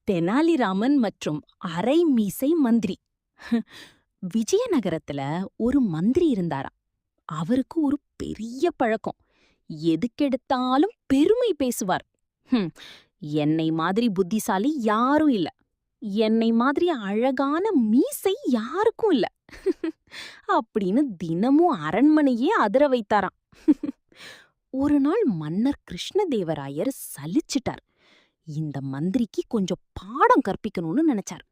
தெனாலிராமன் மற்றும் அரை மீசை மந்திரி. விஜயநகரத்துல ஒரு மந்திரி இருந்தாராம். அவருக்கு ஒரு பெரிய பழக்கம். எதுக்கெடுத்தாலும் பெருமை பேசுவார். ஹும், என்னை மாதிரி புத்திசாலி யாரும் இல்ல. என்னை மாதிரி அழகான மீசை யாருக்கும் இல்ல. அப்படின்னு தினமும் அரண்மனையே அதிர வைத்தாராம். ஒரு நாள் மன்னர் கிருஷ்ணதேவராயர் சலிச்சிட்டார். இந்த மந்திரிக்கு கொஞ்சம் பாடம் கற்பிக்கணும்னு நினைச்சார்.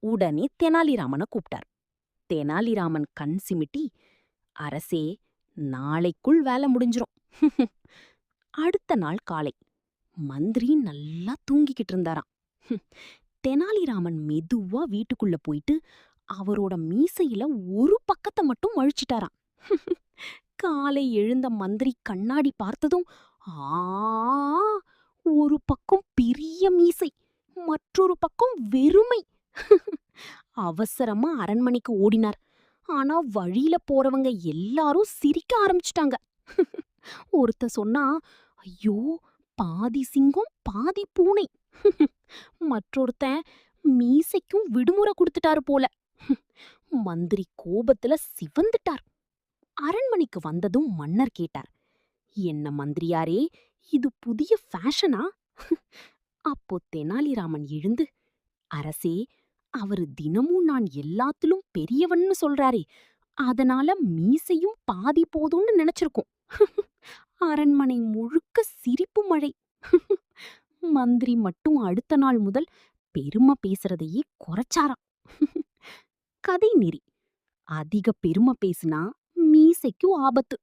உடனே தெனாலிராமனை கூப்பிட்டார். தெனாலிராமன் கண் சிமிட்டி, அரசே, நாளைக்குள் வேலை முடிஞ்சிரும். அடுத்த நாள் காலை மந்திரி நல்லா தூங்கிக்கிட்டு இருந்தாராம். தெனாலிராமன் மெதுவா வீட்டுக்குள்ள போயிட்டு அவரோட மீசையில ஒரு பக்கத்தை மட்டும் அழிச்சிட்டாராம். காலை எழுந்த மந்திரி கண்ணாடி பார்த்ததும், ஆ, ஒரு பக்கம் பெரிய மீசை, மற்றொரு பக்கம் வெறுமை. அவசரமா அரண்மனைக்கு ஓடினார். ஆனா வழியில போறவங்க எல்லாரும் சிரிக்க ஆரம்பிச்சிட்டாங்க. ஒருத்தன் சொன்னா, ஐயோ, பாதி சிங்கம் பாதி பூனை. மற்றொருத்தன், மீசைக்கும் விடுமுறை கொடுத்துட்டாரு போல. மந்திரி கோபத்துல சிவந்துட்டார். அரண்மனைக்கு வந்ததும் மன்னர் கேட்டார், என்ன மந்திரியாரே, இது புதிய ஃபேஷனா? அப்போ தெனாலிராமன் எழுந்து, அரசே, அவரு தினமும் நான் எல்லாத்திலும் பெரியவன்னு சொல்றாரே, அதனால மீசையும் பாதி போதும்னு நினைச்சிருக்கோம். அரண்மனை முழுக்க சிரிப்பு மழை. மந்திரி மட்டும் அடுத்த நாள் முதல் பெருமை பேசுறதையே குறைச்சாராம். கதை நெறி: அதிக பெருமை பேசினா மீசைக்கு ஆபத்து.